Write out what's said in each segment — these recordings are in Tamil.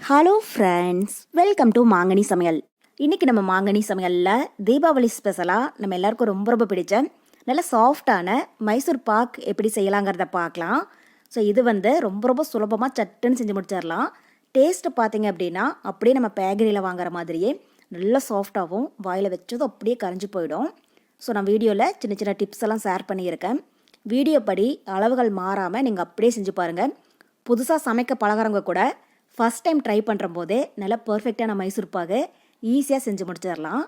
ஹலோ ஃப்ரெண்ட்ஸ், வெல்கம் டு மாங்கனி சமையல். இன்றைக்கி நம்ம மாங்கனி சமையலில் தீபாவளி ஸ்பெஷலாக நம்ம எல்லாருக்கும் ரொம்ப ரொம்ப பிடிச்ச நல்ல சாஃப்டான மைசூர் பாக் எப்படி செய்யலாங்கிறத பார்க்கலாம். ஸோ இது ரொம்ப ரொம்ப சுலபமாக சட்டுன்னு செஞ்சு முடிச்சிடலாம். டேஸ்ட்டு பார்த்தீங்க அப்படின்னா அப்படியே நம்ம பேக்கரியில் வாங்குற மாதிரியே நல்லா சாஃப்டாகவும் வாயில் வச்சதும் அப்படியே கரைஞ்சி போயிடும். ஸோ நான் வீடியோவில் சின்ன சின்ன டிப்ஸ் எல்லாம் ஷேர் பண்ணியிருக்கேன். வீடியோ படி அளவுகள் மாறாமல் நீங்கள் அப்படியே செஞ்சு பாருங்கள். புதுசாக சமைக்க பழகிறவங்க கூட ஃபஸ்ட் டைம் ட்ரை பண்ணுற போதே நல்லா பர்ஃபெக்டான மைசூர் பாகு ஈஸியாக செஞ்சு முடிச்சிடலாம்.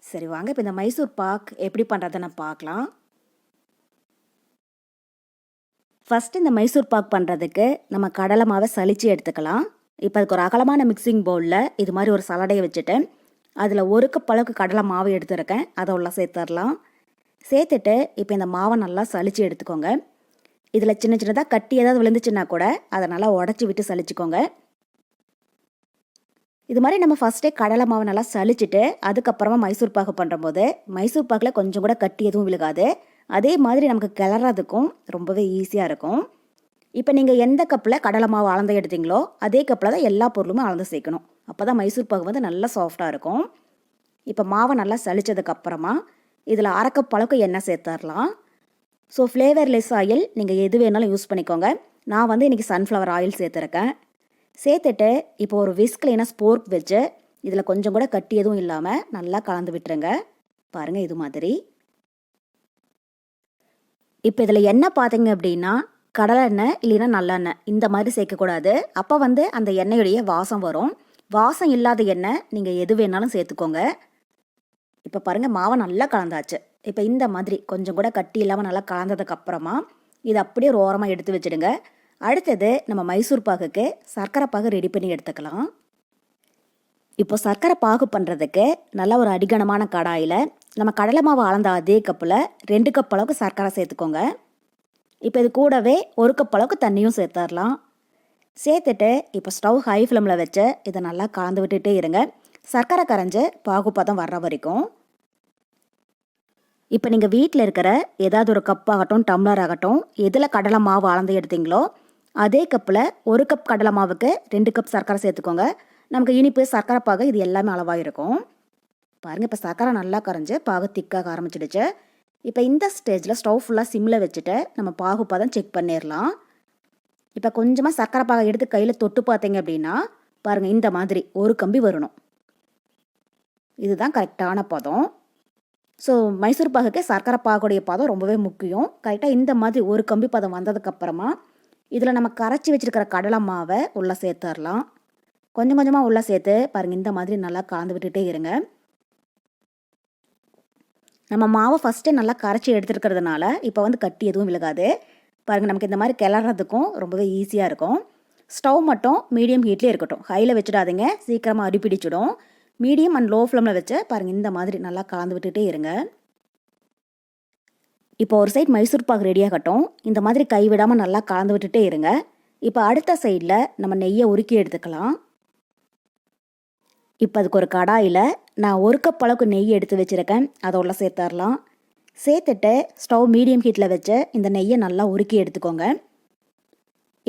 சரி வாங்க, இப்போ இந்த மைசூர் பாக் எப்படி பண்ணுறதுன்னு பார்க்கலாம். ஃபஸ்ட்டு இந்த மைசூர் பாக் பண்ணுறதுக்கு நம்ம கடலை மாவை சலிச்சு எடுத்துக்கலாம். இப்போ அதுக்கு ஒரு அகலமான மிக்சிங் பவுலில் இது மாதிரி ஒரு சலடையை வச்சுட்டு அதில் 1 கப் அளவுக்கு கடலை மாவு எடுத்துருக்கேன். அதை உள்ள சேர்த்துடலாம். சேர்த்துட்டு இப்போ இந்த மாவை நல்லா சலிச்சு எடுத்துக்கோங்க. இதில் சின்ன சின்னதாக கட்டி ஏதாவது விழுந்துச்சுன்னா கூட அதை நல்லா உடச்சி விட்டு சலிச்சுக்கோங்க. இது மாதிரி நம்ம ஃபஸ்ட்டே கடலை மாவை நல்லா சலிச்சுட்டு அதுக்கப்புறமா மைசூர் பாகு பண்ணுறம்போது மைசூர் பாகில் கொஞ்சம் கூட கட்டி எதுவும் விழுகாது. அதே மாதிரி நமக்கு கிளறதுக்கும் ரொம்பவே ஈஸியாக இருக்கும். இப்போ நீங்கள் எந்த கப்பில் கடலை மாவு அளந்து எடுத்தீங்களோ அதே கப்பில் தான் எல்லா பொருளுமே அளந்து சேர்க்கணும். அப்போ தான் மைசூர் பாகு நல்லா சாஃப்டாக இருக்கும். இப்போ மாவை நல்லா சலிச்சதுக்கப்புறமா இதில் 1/2 கப் அளவுக்கு எண்ணெய் சேர்த்துடலாம். ஸோ ஃப்ளேவர்லெஸ் ஆயில் நீங்கள் எது வேணாலும் யூஸ் பண்ணிக்கோங்க. நான் இன்றைக்கி சன்ஃப்ளவர் ஆயில் சேர்த்துருக்கேன். சேர்த்துட்டு இப்போ ஒரு விஸ்க் இல்லைன்னா ஸ்போர்க் வச்சு இதில் கொஞ்சம் கூட கட்டி எதுவும் இல்லாமல் நல்லா கலந்து விட்டுருங்க. பாருங்கள் இது மாதிரி. இப்போ இதில் எண்ணெய் பார்த்தீங்க அப்படின்னா கடலை எண்ணெய் இல்லைன்னா நல்லெண்ணெய் இந்த மாதிரி சேர்க்கக்கூடாது. அப்போ அந்த எண்ணெயுடைய வாசம் வரும். வாசம் இல்லாத எண்ணெய் நீங்கள் எது வேணாலும் சேர்த்துக்கோங்க. இப்போ பாருங்கள் மாவை நல்லா கலந்தாச்சு. இப்போ இந்த மாதிரி கொஞ்சம் கூட கட்டி இல்லாமல் நல்லா கலந்ததுக்கப்புறமா இதை அப்படியே ஒரு ஓரமாக எடுத்து வச்சுடுங்க. அடுத்தது நம்ம மைசூர் பாகுக்கு சர்க்கரை பாகு ரெடி பண்ணி எடுத்துக்கலாம். இப்போ சர்க்கரை பாகு பண்ணுறதுக்கு நல்லா ஒரு அடிகனமான கடாயில் நம்ம கடலை மாவு அளந்த அதே கப்பில் 2 கப் அளவுக்கு சர்க்கரை சேர்த்துக்கோங்க. இப்போ இது கூடவே 1 கப் அளவுக்கு தண்ணியும் சேர்த்துடலாம். சேர்த்துட்டு இப்போ ஸ்டவ் ஹை ஃப்ளேமில் வச்சு இதை நல்லா கலந்து விட்டுட்டே இருங்க. சர்க்கரை கரைஞ்சி பாகுப்பதம் வர்ற வரைக்கும். இப்போ நீங்கள் வீட்டில் இருக்கிற ஏதாவது ஒரு கப் ஆகட்டும் டம்ளர் ஆகட்டும் எதில் கடலை மாவு அளந்து எடுத்தீங்களோ அதே கப்பில் 1 கப் கடலை மாவுக்கு 2 கப் சர்க்கரை சேர்த்துக்கோங்க. நமக்கு இனிப்பு சர்க்கரை பாகு இது எல்லாமே அளவாக இருக்கும். பாருங்கள் இப்போ சர்க்கரை நல்லா கரைஞ்சி பாகு திக்காக ஆரம்பிச்சிடுச்சு. இப்போ இந்த ஸ்டேஜில் ஸ்டவ் ஃபுல்லாக சிம்மில் வச்சுட்டு நம்ம பாகு பதம் செக் பண்ணிடலாம். இப்போ கொஞ்சமாக சர்க்கரை பாகை எடுத்து கையில் தொட்டு பார்த்தீங்க அப்படின்னா பாருங்கள் இந்த மாதிரி ஒரு கம்பி வரணும். இதுதான் கரெக்டான பதம். ஸோ மைசூர் பாகுக்கு சர்க்கரை பாகுடைய பதம் ரொம்பவே முக்கியம். கரெக்டாக இந்த மாதிரி ஒரு கம்பி பதம் வந்ததுக்கப்புறமா இதில் நம்ம கரைச்சி வச்சுருக்கிற கடலை மாவை உள்ளே சேர்த்துடலாம். கொஞ்சம் கொஞ்சமாக உள்ளே சேர்த்து பாருங்கள் இந்த மாதிரி நல்லா கலந்து விட்டுட்டே இருங்க. நம்ம மாவை ஃபஸ்ட்டே நல்லா கரைச்சி எடுத்துருக்கிறதுனால இப்போ கட்டி எதுவும் விழுகாது. பாருங்கள் நமக்கு இந்த மாதிரி கிளறதுக்கும் ரொம்பவே ஈஸியாக இருக்கும். ஸ்டவ் மட்டும் மீடியம் ஹீட்லேயே இருக்கட்டும். ஹையில் வச்சுடாதீங்க, சீக்கிரமாக அடிப்பிடிச்சிடும். மீடியம் அண்ட் லோ ஃப்ளேமில் வச்சு பாருங்கள் இந்த மாதிரி நல்லா கலந்து விட்டுட்டே இருங்க. இப்போ ஒரு சைட் மைசூர் பாகு ரெடியாகட்டும். இந்த மாதிரி கைவிடாமல் நல்லா கலந்து விட்டுட்டே இருங்க. இப்போ அடுத்த சைடில் நம்ம நெய்யை உருக்கி எடுத்துக்கலாம். இப்போ அதுக்கு ஒரு கடாயில் நான் 1 கப் அளவுக்கு நெய் எடுத்து வச்சுருக்கேன். அதை உள்ள சேர்த்துடலாம். சேர்த்துட்டு ஸ்டவ் மீடியம் ஹீட்டில் வச்சு இந்த நெய்யை நல்லா உருக்கி எடுத்துக்கோங்க.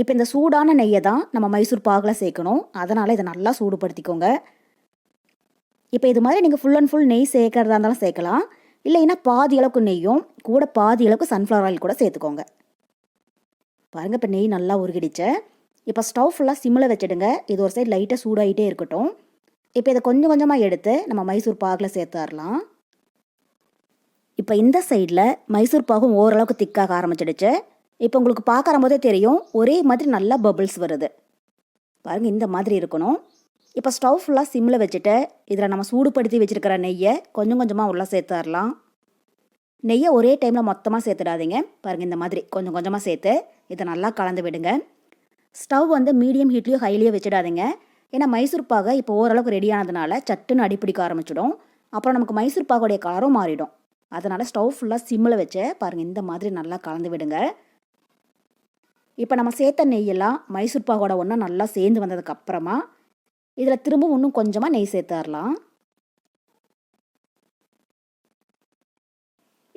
இப்போ இந்த சூடான நெய்யை தான் நம்ம மைசூர் பாகில் சேர்க்கணும். அதனால் இதை நல்லா சூடுபடுத்திக்கோங்க. இப்போ இது மாதிரி நீங்கள் ஃபுல் அண்ட் ஃபுல் நெய் சேர்க்கறதா இருந்தாலும் சேர்க்கலாம். இல்லைன்னா பாதி அளவுக்கு நெய்யும் கூட பாதி அளவுக்கு சன்ஃப்ளவர் ஆயில் கூட சேர்த்துக்கோங்க. பாருங்கள் இப்போ நெய் நல்லா உருகிடுச்சு. இப்போ ஸ்டவ் ஃபுல்லாக சிம்மில் வச்சுடுங்க. இது ஒரு சைடு லைட்டாக சூடாகிட்டே இருக்கட்டும். இப்போ இதை கொஞ்சம் கொஞ்சமாக எடுத்து நம்ம மைசூர் பாகில் சேர்த்துடலாம். இப்போ இந்த சைடில் மைசூர் பாகும் ஓரளவுக்கு திக்காக ஆரம்பிச்சிடுச்சு. இப்போ உங்களுக்கு பார்க்குற போதே தெரியும் ஒரே மாதிரி நல்லா பபிள்ஸ் வருது. பாருங்கள் இந்த மாதிரி இருக்கணும். இப்போ ஸ்டவ் ஃபுல்லாக சிம்மில் வச்சுட்டு இதில் நம்ம சூடுபடுத்தி வச்சுருக்கிற நெய்யை கொஞ்சம் கொஞ்சமாக உள்ளே சேர்த்துடலாம். நெய்யை ஒரே டைமில் மொத்தமாக சேர்த்துடாதீங்க. பாருங்கள் இந்த மாதிரி கொஞ்சம் கொஞ்சமாக சேர்த்து இதை நல்லா கலந்து விடுங்க. ஸ்டவ் மீடியம் ஹீட்லேயும் ஹைலியோ வச்சிடாதீங்க. ஏன்னா மைசூர் பாகை இப்போ ஓரளவுக்கு ரெடியானதுனால சட்டுன்னு அடிப்பிடிக்க ஆரம்பிச்சிடும். அப்புறம் நமக்கு மைசூர் பாகோடைய கலரும் மாறிடும். அதனால் ஸ்டவ் ஃபுல்லாக சிம்மில் வச்சு பாருங்கள் இந்த மாதிரி நல்லா கலந்து விடுங்க. இப்போ நம்ம சேர்த்த நெய்யெல்லாம் மைசூர் பாகோட ஒன்றா நல்லா சேர்ந்து வந்ததுக்கப்புறமா இதில் திரும்பவும் இன்னும் கொஞ்சமாக நெய் சேர்த்துடலாம்.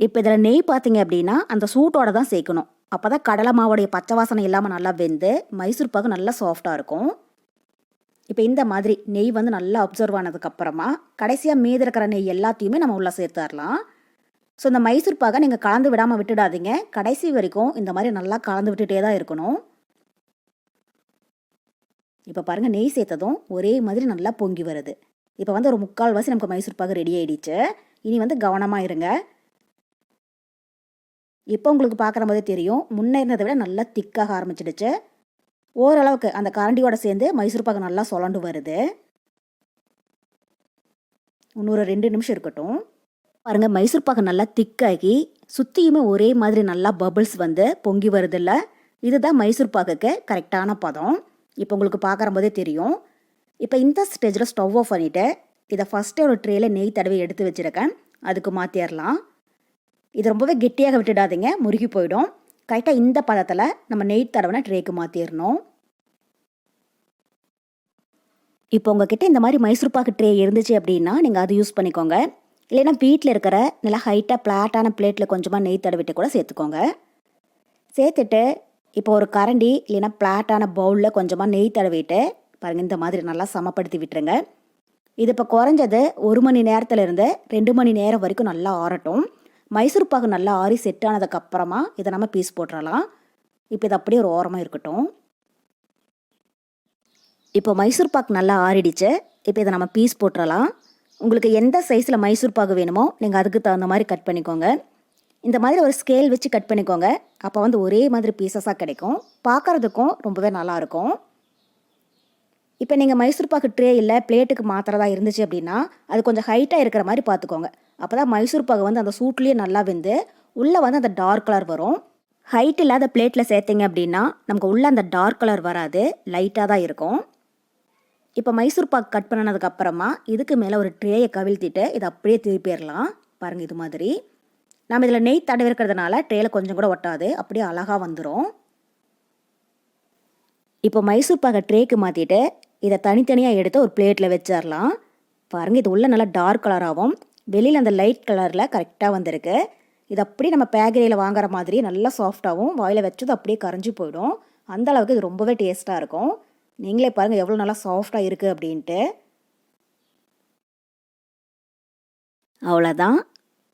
இப்போ இதில் நெய் பார்த்தீங்க அப்படின்னா அந்த சூட்டோட தான் சேர்க்கணும். அப்போ தான் கடலை மாவோடைய பச்சை வாசனை இல்லாமல் நல்லா வெந்து மைசூர் பாகு நல்லா சாஃப்டாக இருக்கும். இப்போ இந்த மாதிரி நெய் வந்து நல்லா அப்சர்வ் ஆனதுக்கப்புறமா கடைசியாக மீதி இருக்கிற நெய் எல்லாத்தையுமே நம்ம உள்ளே சேர்த்துடலாம். ஸோ இந்த மைசூர் பாகை நீங்கள் கலந்து விடாமல் விட்டுடாதீங்க. கடைசி வரைக்கும் இந்த மாதிரி நல்லா கலந்து விட்டுட்டே தான் இருக்கணும். இப்போ பாருங்கள், நெய் சேர்த்ததும் ஒரே மாதிரி நல்லா பொங்கி வருது. இப்போ வந்து ஒரு 3/4 நமக்கு மைசூர் பாகு ரெடி ஆகிடுச்சு. இனி வந்து கவனமாக இருங்க. இப்போ உங்களுக்கு பார்க்குற போதே தெரியும், முன்னே இருந்ததை விட நல்லா திக்காக ஆரம்பிச்சிடுச்சு. ஓரளவுக்கு அந்த கரண்டியோட சேர்ந்து மைசூர் பாகு நல்லா சுழண்டு வருது. இன்னொரு 2 நிமிஷம் இருக்கட்டும். பாருங்கள், மைசூர் பாகு நல்லா திக்காகி சுற்றியுமே ஒரே மாதிரி நல்லா பபிள்ஸ் வந்து பொங்கி வருதில்ல. இதுதான் மைசூர் பாகுக்கு கரெக்டான பதம். இப்போ உங்களுக்கு பார்க்குற போதே தெரியும். இப்போ இந்த ஸ்டேஜில் ஸ்டவ் ஆஃப் பண்ணிவிட்டு இதை ஃபஸ்ட்டே ஒரு ட்ரேயில் நெய் தடவை எடுத்து வச்சுருக்கேன். அதுக்கு மாற்றிடலாம். இது ரொம்பவே கெட்டியாக விட்டுடாதீங்க, முருகி போயிடும். கரெக்டாக இந்த பதத்தில் நம்ம நெய் தடவைனா ட்ரேக்கு மாற்றிடணும். இப்போ உங்ககிட்ட இந்த மாதிரி மைசூர் பாகு ட்ரே இருந்துச்சு அப்படின்னா நீங்கள் அது யூஸ் பண்ணிக்கோங்க. இல்லைன்னா வீட்டில் இருக்கிற நல்லா ஹைட்டாக பிளாட்டான பிளேட்டில் கொஞ்சமாக நெய் தடவிட்டு கூட சேர்த்துக்கோங்க. சேர்த்துட்டு இப்போ ஒரு கரண்டி இல்லைன்னா பிளாட்டான பவுலில் கொஞ்சமாக நெய் தடவிட்டு பாருங்கள், இந்த மாதிரி நல்லா சமப்படுத்தி விட்டுருங்க. இது இப்போ குறைஞ்சது 1 மணி நேரத்துலேருந்து 2 மணி நேரம் வரைக்கும் நல்லா ஆறட்டும். மைசூர் பாகு நல்லா ஆறி செட் ஆனதுக்கப்புறமா இதை நம்ம பீஸ் போட்டுடலாம். இப்போ இது அப்படியே ஒரு ஓரமாக இருக்கட்டும். இப்போ மைசூர் பாகு நல்லா ஆறிடுச்சு. இப்போ இதை நம்ம பீஸ் போட்டுடலாம். உங்களுக்கு எந்த சைஸில் மைசூர் பாகு வேணுமோ நீங்கள் அதுக்கு தகுந்த மாதிரி கட் பண்ணிக்கோங்க. இந்த மாதிரி ஒரு ஸ்கேல் வச்சு கட் பண்ணிக்கோங்க. அப்போ வந்து ஒரே மாதிரி பீசஸாக கிடைக்கும். பார்க்குறதுக்கும் ரொம்பவே நல்லாயிருக்கும். இப்போ நீங்கள் மைசூர் பாகு ட்ரே இல்லை பிளேட்டுக்கு மாத்திரதா இருந்துச்சு அப்படின்னா அது கொஞ்சம் ஹைட்டாக இருக்கிற மாதிரி பார்த்துக்கோங்க. அப்போ தான் மைசூர் பாகு வந்து அந்த சூட்லேயே நல்லா வெந்து உள்ளே வந்து அந்த டார்க் கலர் வரும். ஹைட் இல்லாத பிளேட்டில் சேர்த்திங்க அப்படின்னா நமக்கு உள்ளே அந்த டார்க் கலர் வராது, லைட்டாக தான் இருக்கும். இப்போ மைசூர் பாகு கட் பண்ணினதுக்கப்புறமா இதுக்கு மேலே ஒரு ட்ரேயை கவிழ்த்திட்டு இதை அப்படியே திருப்பிடலாம். பாருங்கள், இது மாதிரி நம்ம இதில் நெய் தடவி இருக்கிறதுனால ட்ரேயில் கொஞ்சம் கூட ஒட்டாது, அப்படியே அழகாக வந்துடும். இப்போ மைசூர் பாகை ட்ரேக்கு மாற்றிட்டு இதை தனித்தனியாக எடுத்து ஒரு பிளேட்டில் வச்சிடலாம். பாருங்கள், இது உள்ளே நல்லா டார்க் கலராகவும் வெளியில் அந்த லைட் கலரில் கரெக்டாக வந்திருக்கு. இது அப்படியே நம்ம பேக்கரியில் வாங்குற மாதிரி நல்லா சாஃப்டாகவும் வாயில் வச்சது அப்படியே கரைஞ்சி போயிடும். அந்த அளவுக்கு இது ரொம்பவே டேஸ்ட்டாக இருக்கும். நீங்களே பாருங்கள் எவ்வளோ நல்லா சாஃப்டாக இருக்குது அப்படின்ட்டு. அவ்வளோதான்.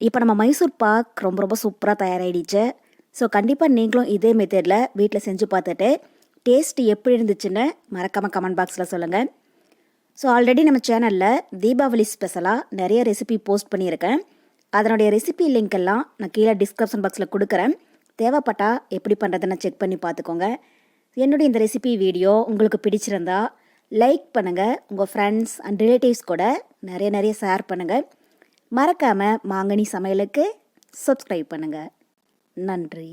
இப்போ நம்ம மைசூர் பாக் ரொம்ப ரொம்ப சூப்பராக தயாராகிடுச்சு. ஸோ கண்டிப்பாக நீங்களும் இதே மெத்தடில் வீட்டில் செஞ்சு பார்த்துட்டு டேஸ்ட் எப்படி இருந்துச்சுன்னு மறக்காமல் கமெண்ட் பாக்ஸில் சொல்லுங்கள். ஸோ ஆல்ரெடி நம்ம சேனலில் தீபாவளி ஸ்பெஷலாக நிறைய ரெசிபி போஸ்ட் பண்ணியிருக்கேன். அதனுடைய ரெசிபி லிங்க் எல்லாம் நான் கீழே டிஸ்கிரிப்ஷன் பாக்ஸில் கொடுக்குறேன். தேவைப்பட்டால் எப்படி பண்ணுறதுன்னு செக் பண்ணி பார்த்துக்கோங்க. என்னுடைய இந்த ரெசிபி வீடியோ உங்களுக்கு பிடிச்சிருந்தா லைக் பண்ணுங்கள். உங்கள் ஃப்ரெண்ட்ஸ் அண்ட் ரிலேட்டிவ்ஸ் கூட நிறைய ஷேர் பண்ணுங்கள். மறக்காமல் மாங்கனி சமையலுக்கு சப்ஸ்கிரைப் பண்ணுங்கள். நன்றி.